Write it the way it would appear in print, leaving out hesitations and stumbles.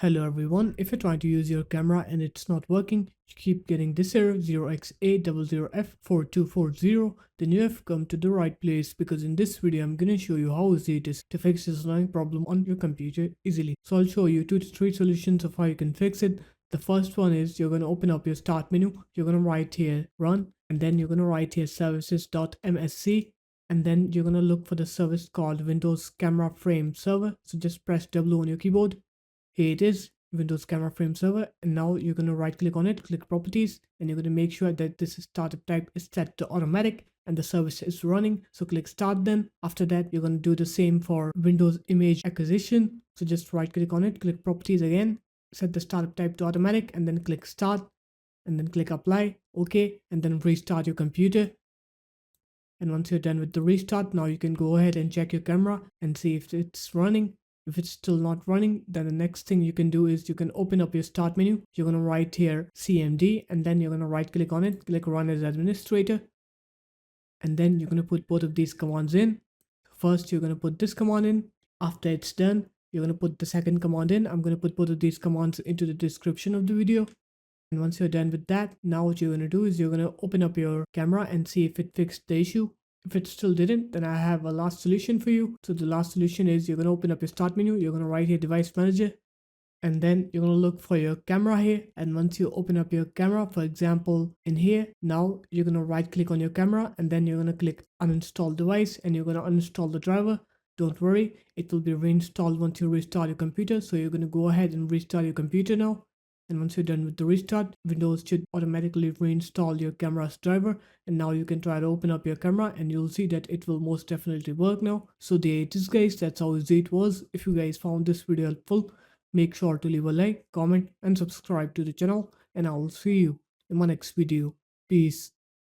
Hello everyone, if you're trying to use your camera and it's not working, you keep getting this error 0xA00F4240, then you have come to the right place because in this video I'm gonna show you how easy it is to fix this annoying problem on your computer easily. So I'll show you 2 to 3 solutions of how you can fix it. The first one is you're gonna open up your start menu, you're gonna write here run, and then you're gonna write here services.msc, and then you're gonna look for the service called Windows Camera Frame Server. So just press W on your keyboard. Here it is, Windows Camera Frame Server, and now you're going to right click on it, click properties, and you're going to make sure that this startup type is set to automatic and the service is running. So click start then. After that, you're going to do the same for Windows Image Acquisition. So just right click on it, click properties again, set the startup type to automatic, and then click start, and then click apply, okay, and then restart your computer. And once you're done with the restart, now you can go ahead and check your camera and see if it's running. If it's still not running, then the next thing you can do is you can open up your start menu. You're going to write here CMD, and then you're going to right click on it, click run as administrator. And then you're going to put both of these commands in. First, you're going to put this command in. After it's done, you're going to put the second command in. I'm going to put both of these commands into the description of the video. And once you're done with that, now what you're going to do is you're going to open up your camera and see if it fixed the issue. If it still didn't, then I have a last solution for you. So the last solution is you're going to open up your start menu, you're going to write here device manager, and then you're going to look for your camera here. And once you open up your camera, for example, in here, now you're going to right click on your camera, and then you're going to click uninstall device, and you're going to uninstall the driver. Don't worry, it will be reinstalled once you restart your computer. So you're going to go ahead and restart your computer now. And once you're done with the restart, Windows should automatically reinstall your camera's driver. And now you can try to open up your camera and you'll see that it will most definitely work now. So there it is guys, that's how easy it was. If you guys found this video helpful, make sure to leave a like, comment and subscribe to the channel. And I will see you in my next video. Peace.